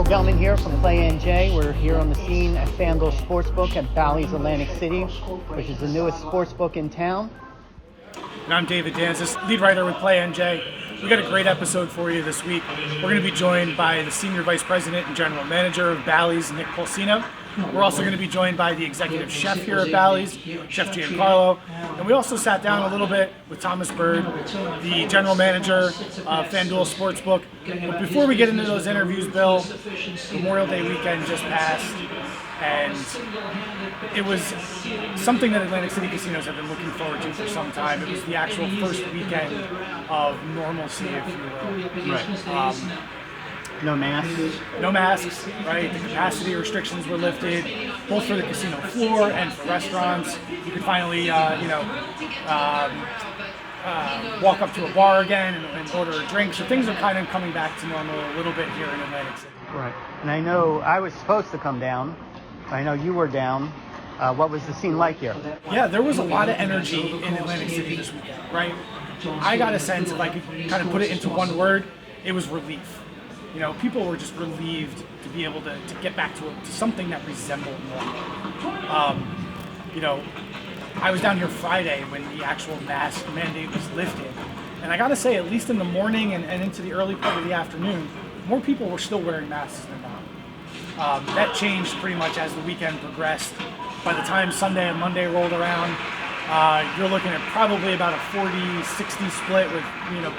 Gelman here from Play NJ. We're here on the scene at FanDuel Sportsbook at Bally's Atlantic City, which is the newest sportsbook in town. And I'm David Danzis, lead writer with Play NJ. We got a great episode for you this week. We're going to be joined by the Senior Vice President and General Manager of Bally's, Nick Polsino. We're also going to be joined by the Executive Chef here at Bally's, Chef Giancarlo. And we also sat down a little bit with Thomas Bird, the General Manager of FanDuel Sportsbook. But before we get into those interviews, Bill, Memorial Day weekend just passed, and it was something that Atlantic City casinos have been looking forward to for some time. It was the actual first weekend of normalcy, if you will. Right. No masks. No masks, right? The capacity restrictions were lifted, both for the casino floor and for restaurants. You could finally, walk up to a bar again and order a drink. So things are kind of coming back to normal a little bit here in Atlantic City. Right. And I know I was supposed to come down. I know you were down. What was the scene like here? Yeah, there was a lot of energy in Atlantic City this weekend, right? I got a sense, if I could kind of put it into one word, it was relief. You know, people were just relieved to be able to get back to something that resembled normal. I was down here Friday when the actual mask mandate was lifted. And I gotta say, at least in the morning and into the early part of the afternoon, more people were still wearing masks than not. That changed pretty much as the weekend progressed. By the time Sunday and Monday rolled around, you're looking at probably about a 40-60 split with,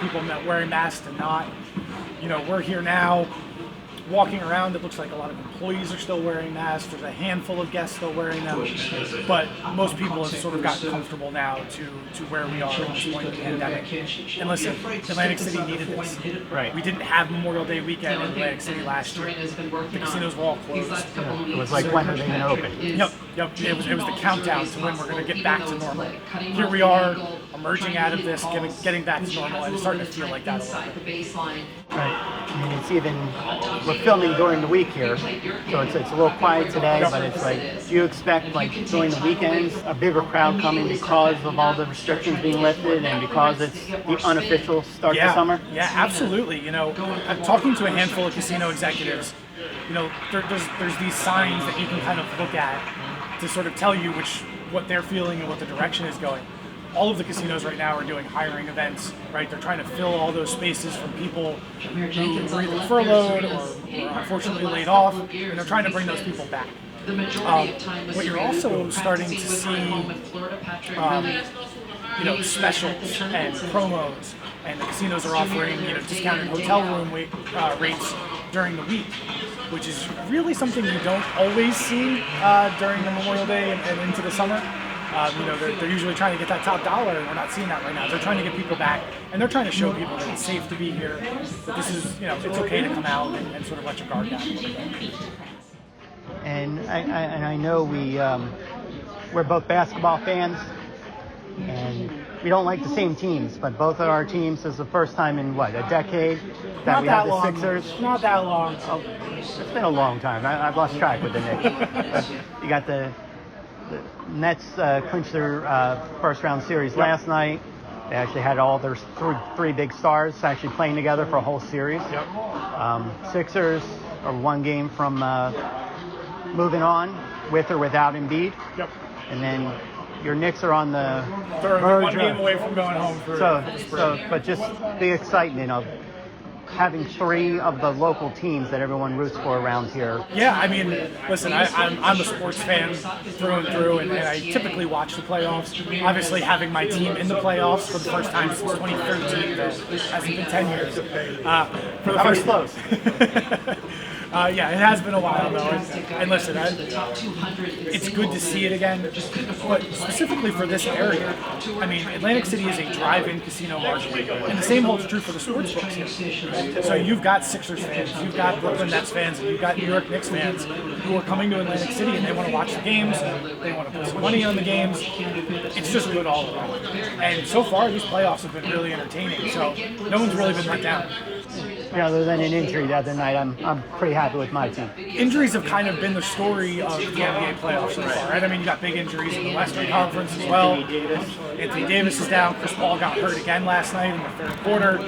people wearing masks and not. We're here now, walking around. It looks like a lot of employees are still wearing masks. There's a handful of guests still wearing them, but most people have sort of gotten comfortable now to where we are at this point in the pandemic. And listen, Atlantic City needed this. Right. We didn't have Memorial Day weekend in Atlantic City last year. The casinos were all closed. It was like, when are they going to open? Yep. It was the countdown to when we're going to get back to normal. Here we are, emerging out of this, getting back to normal, and it's starting to feel like that a lot. Right. I mean, it's even, we're filming during the week here, so it's a little quiet today, but it's like, do you expect, like, during the weekends, a bigger crowd coming because of all the restrictions being lifted and because it's the unofficial start to summer? Yeah, absolutely. I'm talking to a handful of casino executives. There's these signs that you can kind of look at to sort of tell you what they're feeling and what the direction is going. All of the casinos right now are doing hiring events, right? They're trying to fill all those spaces from people who were either furloughed or unfortunately laid off, and they're trying to bring those people back. What you're also starting to see, specials and promos, and the casinos are offering, discounted hotel room rates during the week, which is really something you don't always see during the Memorial Day and into the summer. They're usually trying to get that top dollar, and we're not seeing that right now. They're trying to get people back, and they're trying to show people that it's safe to be here, that this is, it's okay to come out and sort of let your guard down a little bit. And I know we're both basketball fans, and we don't like the same teams, but both of our teams is the first time in, a decade that we have the Sixers? Not that long. Oh, it's been a long time. I've lost track with the Knicks. You got the Nets clinched their first round series last night. They actually had all their three big stars actually playing together for a whole series. Sixers are one game from moving on with or without Embiid. And then your Knicks are on the verge. One game away from going home for the spring. But just the excitement of having three of the local teams that everyone roots for around here. Yeah, I mean, listen, I'm a sports fan through and through, and I typically watch the playoffs. Obviously, having my team in the playoffs for the first time since 2013, though it hasn't been 10 years. For the first close. Yeah, it has been a while, though. And listen, it's good to see it again, but specifically for this area. I mean, Atlantic City is a drive-in casino market, and the same holds true for the sports books here. So you've got Sixers fans, you've got Brooklyn Nets fans, and you've got New York Knicks fans who are coming to Atlantic City, and they want to watch the games, they want to put some money on the games. It's just good all around. And so far, these playoffs have been really entertaining, so no one's really been let down. other than an injury the other night, I'm pretty happy with my team. Injuries have kind of been the story of the NBA playoffs so far, right? I mean, you got big injuries in the Western Conference as well. Anthony Davis is down. Chris Paul got hurt again last night in the third quarter.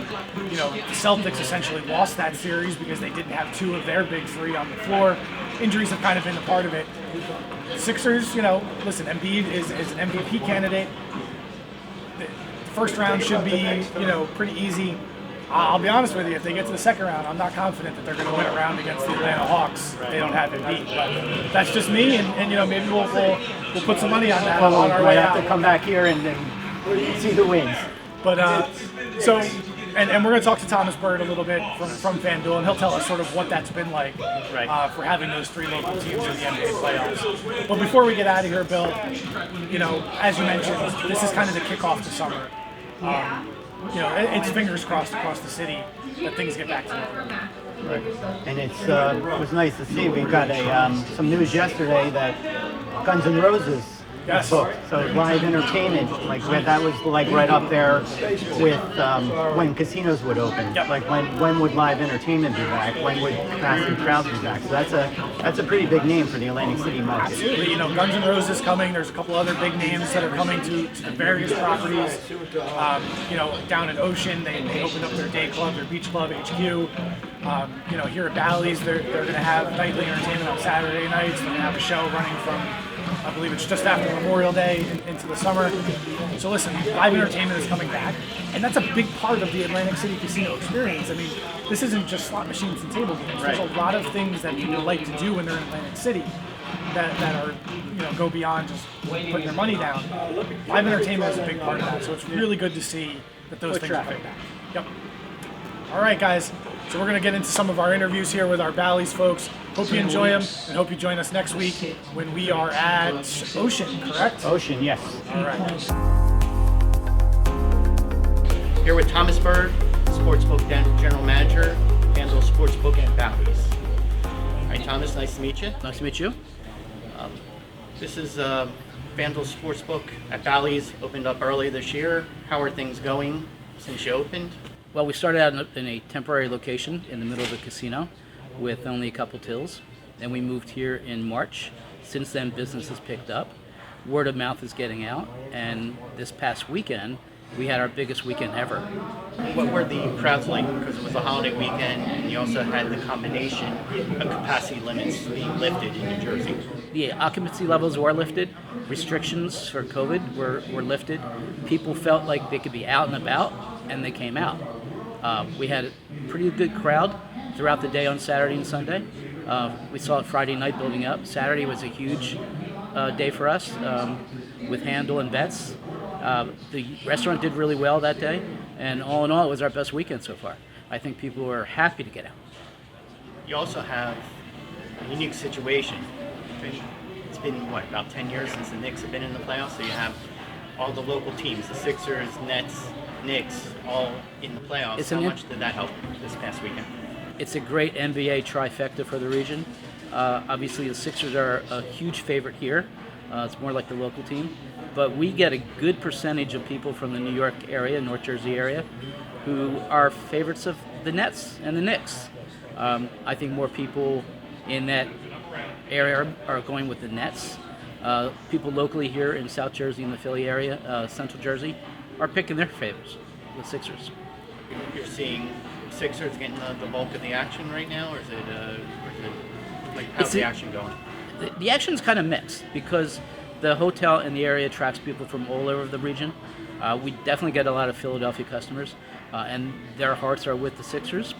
You know, the Celtics essentially lost that series because they didn't have two of their big three on the floor. Injuries have kind of been a part of it. Sixers, you know, listen, Embiid is an MVP candidate. The first round should be, you know, pretty easy. I'll be honest with you, if they get to the second round, I'm not confident that they're going to win a round against the Atlanta Hawks if they don't have Embiid. But that's just me, and you know, maybe we'll put some money on that on our way out. Have to come back here and see who wins. But and we're going to talk to Thomas Bird a little bit from FanDuel, and he'll tell us sort of what that's been like for having those three local teams in the NBA playoffs. But before we get out of here, Bill, you know, as you mentioned, this is kind of the kickoff to summer. You know, it's fingers crossed across the city that things get back to normal. Right. And it was nice to see. We got some news yesterday that Guns N' Roses Yes. booked. So live entertainment, like that was like right up there with when casinos would open. Yep. Like when would live entertainment be back? When would massive crowds be back? So that's a pretty big name for the Atlantic City market. Absolutely. You know, Guns N' Roses coming. There's a couple other big names that are coming to the various properties. You know, down in Ocean, they opened up their day club, their beach club, HQ. You know, here at Bally's, they're going to have nightly entertainment on Saturday nights. They're going to have a show running from, I believe it's just after Memorial Day into the summer. So listen, live entertainment is coming back, and that's a big part of the Atlantic City casino experience. I mean, this isn't just slot machines and table games. There's a lot of things that people like to do when they're in Atlantic City that are, you know, go beyond just putting their money down. Live entertainment is a big part of that, so it's really good to see that those things are coming back. Yep. All right, guys. So we're going to get into some of our interviews here with our Bally's folks. Hope you enjoy them, and hope you join us next week when we are at Ocean, correct? Ocean, yes. All right. Here with Thomas Bird, Sportsbook General Manager, FanDuel Sportsbook at Bally's. All right, Thomas, nice to meet you. Nice to meet you. This is FanDuel Sportsbook at Bally's, opened up early this year. How are things going since you opened? Well, we started out in a temporary location in the middle of the casino with only a couple tills. Then we moved here in March. Since then, business has picked up. Word of mouth is getting out. And this past weekend, we had our biggest weekend ever. What were the crowds like? Because it was a holiday weekend, and you also had the combination of capacity limits being lifted in New Jersey. The occupancy levels were lifted. Restrictions for COVID were lifted. People felt like they could be out and about, and they came out. We had a pretty good crowd throughout the day on Saturday and Sunday. We saw it Friday night building up. Saturday was a huge day for us with handle and bets. The restaurant did really well that day, and all in all, it was our best weekend so far. I think people were happy to get out. You also have a unique situation. It's been, about 10 years since the Knicks have been in the playoffs, so you have all the local teams, the Sixers, Nets, Knicks, all in the playoffs. How much did that help this past weekend? It's a great NBA trifecta for the region. Obviously, the Sixers are a huge favorite here. It's more like the local team. But we get a good percentage of people from the New York area, North Jersey area, who are favorites of the Nets and the Knicks. I think more people in that area are going with the Nets. People locally here in South Jersey and the Philly area, Central Jersey, are picking their favorites, the Sixers. You're seeing Sixers getting the bulk of the action right now, or is it like how's the action going? The action's kind of mixed because the hotel in the area attracts people from all over the region. We definitely get a lot of Philadelphia customers, and their hearts are with the Sixers,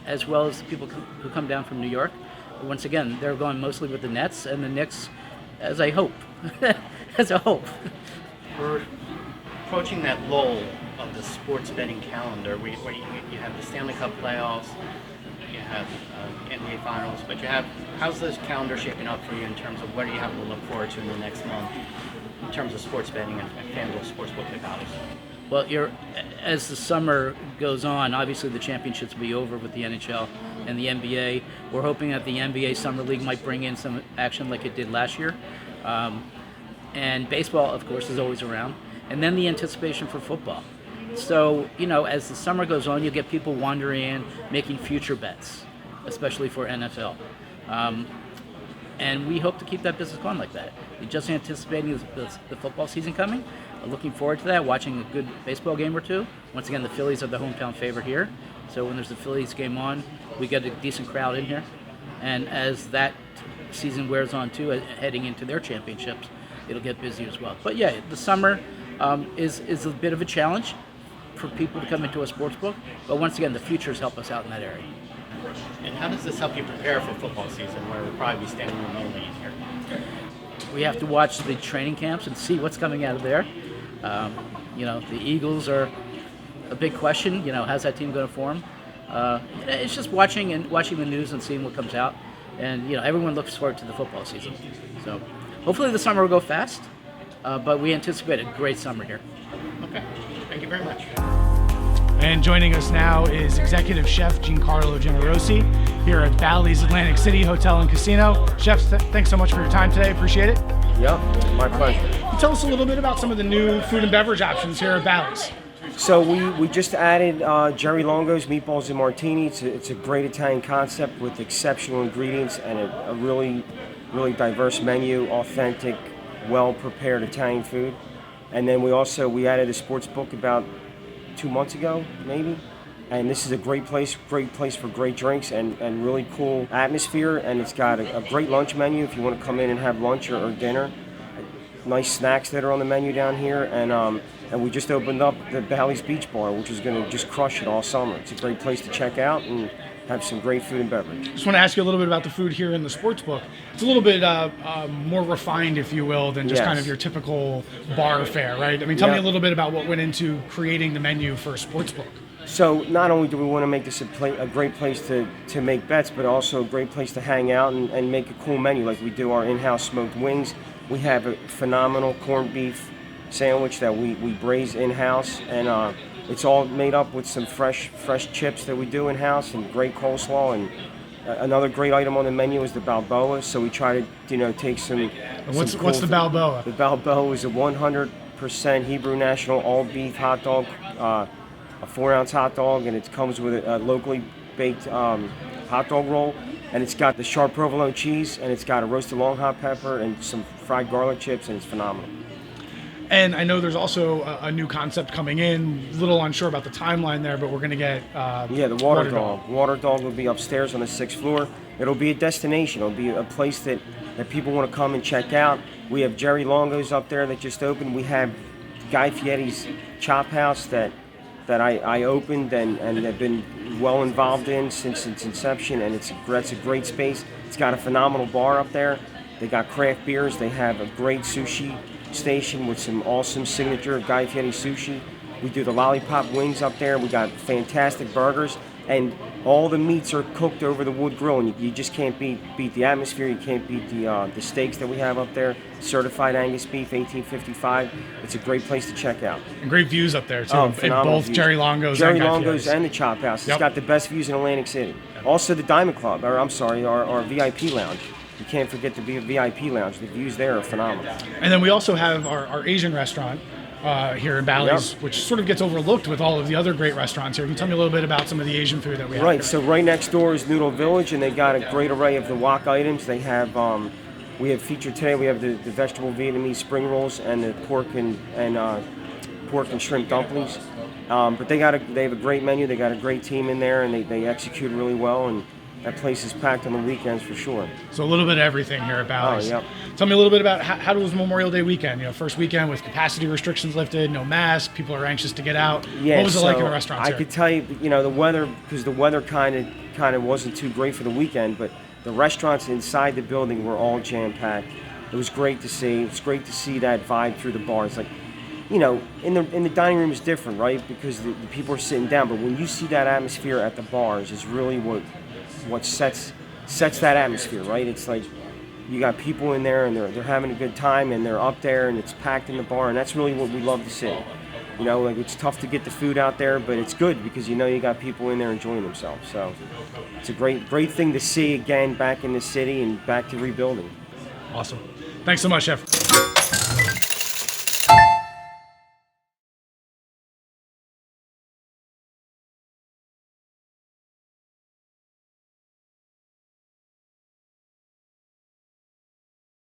as well as the people who come down from New York. Once again, they're going mostly with the Nets and the Knicks, as I hope. As a hope. We're approaching that lull of the sports betting calendar where you have the Stanley Cup playoffs, you have NBA Finals, but how's this calendar shaping up for you in terms of what do you have to look forward to in the next month in terms of sports betting and FanDuel Sportsbook at Bally's? Well, as the summer goes on, obviously the championships will be over with the NHL and the NBA. We're hoping that the NBA Summer League might bring in some action like it did last year. And baseball, of course, is always around. And then the anticipation for football. So, as the summer goes on, you get people wandering in, making future bets, especially for NFL. And we hope to keep that business going like that. We're just anticipating the football season coming. Looking forward to that, watching a good baseball game or two. Once again, the Phillies are the hometown favorite here. So when there's a Phillies game on, we get a decent crowd in here. And as that season wears on too, heading into their championships, it'll get busy as well. But yeah, the summer is a bit of a challenge for people to come into a sports book. But once again, the futures help us out in that area. And how does this help you prepare for football season, where we'll probably be standing room only in here? We have to watch the training camps and see what's coming out of there. The Eagles are a big question. How's that team going to form? It's just watching the news and seeing what comes out. And everyone looks forward to the football season. So hopefully the summer will go fast. But we anticipate a great summer here. Okay. Thank you very much. And joining us now is Executive Chef Giancarlo Generosi here at Bally's Atlantic City Hotel and Casino. Chef, thanks so much for your time today. Appreciate it. Yep, my pleasure. Can you tell us a little bit about some of the new food and beverage options here at Bally's? So we just added Jerry Longo's Meatballs and Martini. It's a great Italian concept with exceptional ingredients and a really, really diverse menu, authentic, well-prepared Italian food. And then we added a sports book about 2 months ago, maybe. And this is a great place for great drinks and really cool atmosphere. And it's got a great lunch menu if you want to come in and have lunch or dinner. Nice snacks that are on the menu down here. And we just opened up the Bally's Beach Bar, which is going to just crush it all summer. It's a great place to check out and have some great food and beverage. Just want to ask you a little bit about the food here in the sports book. It's a little bit more refined, if you will, than just kind of your typical bar fare, right? I mean, tell me a little bit about what went into creating the menu for a sports book. So not only do we want to make this a great place to make bets, but also a great place to hang out and make a cool menu. Like we do our in-house smoked wings. We have a phenomenal corned beef sandwich that we braise in-house, and it's all made up with some fresh chips that we do in-house and great coleslaw. And another great item on the menu is the Balboa. So we try to take some. What's the Balboa? The Balboa is a 100% Hebrew National all-beef hot dog, a 4-ounce hot dog, and it comes with a locally baked hot dog roll. And it's got the sharp provolone cheese, and it's got a roasted long hot pepper and some fried garlic chips, and it's phenomenal. And I know there's also a new concept coming in. A little unsure about the timeline there, but we're going to get the water dog. Water dog will be upstairs on the 6th floor. It'll be a destination. It'll be a place that people want to come and check out. We have Jerry Longo's up there that just opened. We have Guy Fieri's Chop House that I opened and have been well involved in since its inception, and it's a great space. It's got a phenomenal bar up there. They got craft beers. They have a great sushi station with some awesome signature Guy Fieri sushi. We do the lollipop wings up there. We got fantastic burgers, and all the meats are cooked over the wood grill, and you just can't beat the atmosphere. You can't beat the steaks that we have up there. Certified Angus beef, 1855. It's a great place to check out. And great views up there too. Oh, phenomenal both views. Jerry Longo's and the Chop House. It's got the best views in Atlantic City. Yep. Also the Diamond Club, our VIP lounge. You can't forget the VIP lounge. The views there are phenomenal. And then we also have our Asian restaurant here in Bally's, which sort of gets overlooked with all of the other great restaurants here. Can you tell me a little bit about some of the Asian food that we have? Right, here? so right next door is Noodle Village, and they got a great array of the wok items. They have, we have featured today, we have the vegetable Vietnamese spring rolls and the pork and shrimp dumplings. But they have a great menu. They got a great team in there, and they execute really well. And that place is packed on the weekends for sure. So a little bit of everything here at Bally's. Oh, yep. Tell me a little bit about how was Memorial Day weekend? First weekend with capacity restrictions lifted, no masks, people are anxious to get out. Yeah, what was it like in the restaurants I here? could tell you, the weather, because the weather kind of wasn't too great for the weekend, but the restaurants inside the building were all jam-packed. It was great to see. It's great to see that vibe through the bars. Like, in the dining room is different, right? Because the people are sitting down, but when you see that atmosphere at the bars, is really what sets that atmosphere, right? It's like you got people in there and they're having a good time and they're up there and it's packed in the bar, and that's really what we love to see. Like it's tough to get the food out there, but it's good because you got people in there enjoying themselves. So it's a great thing to see again back in the city and back to rebuilding. Awesome. Thanks so much, Chef.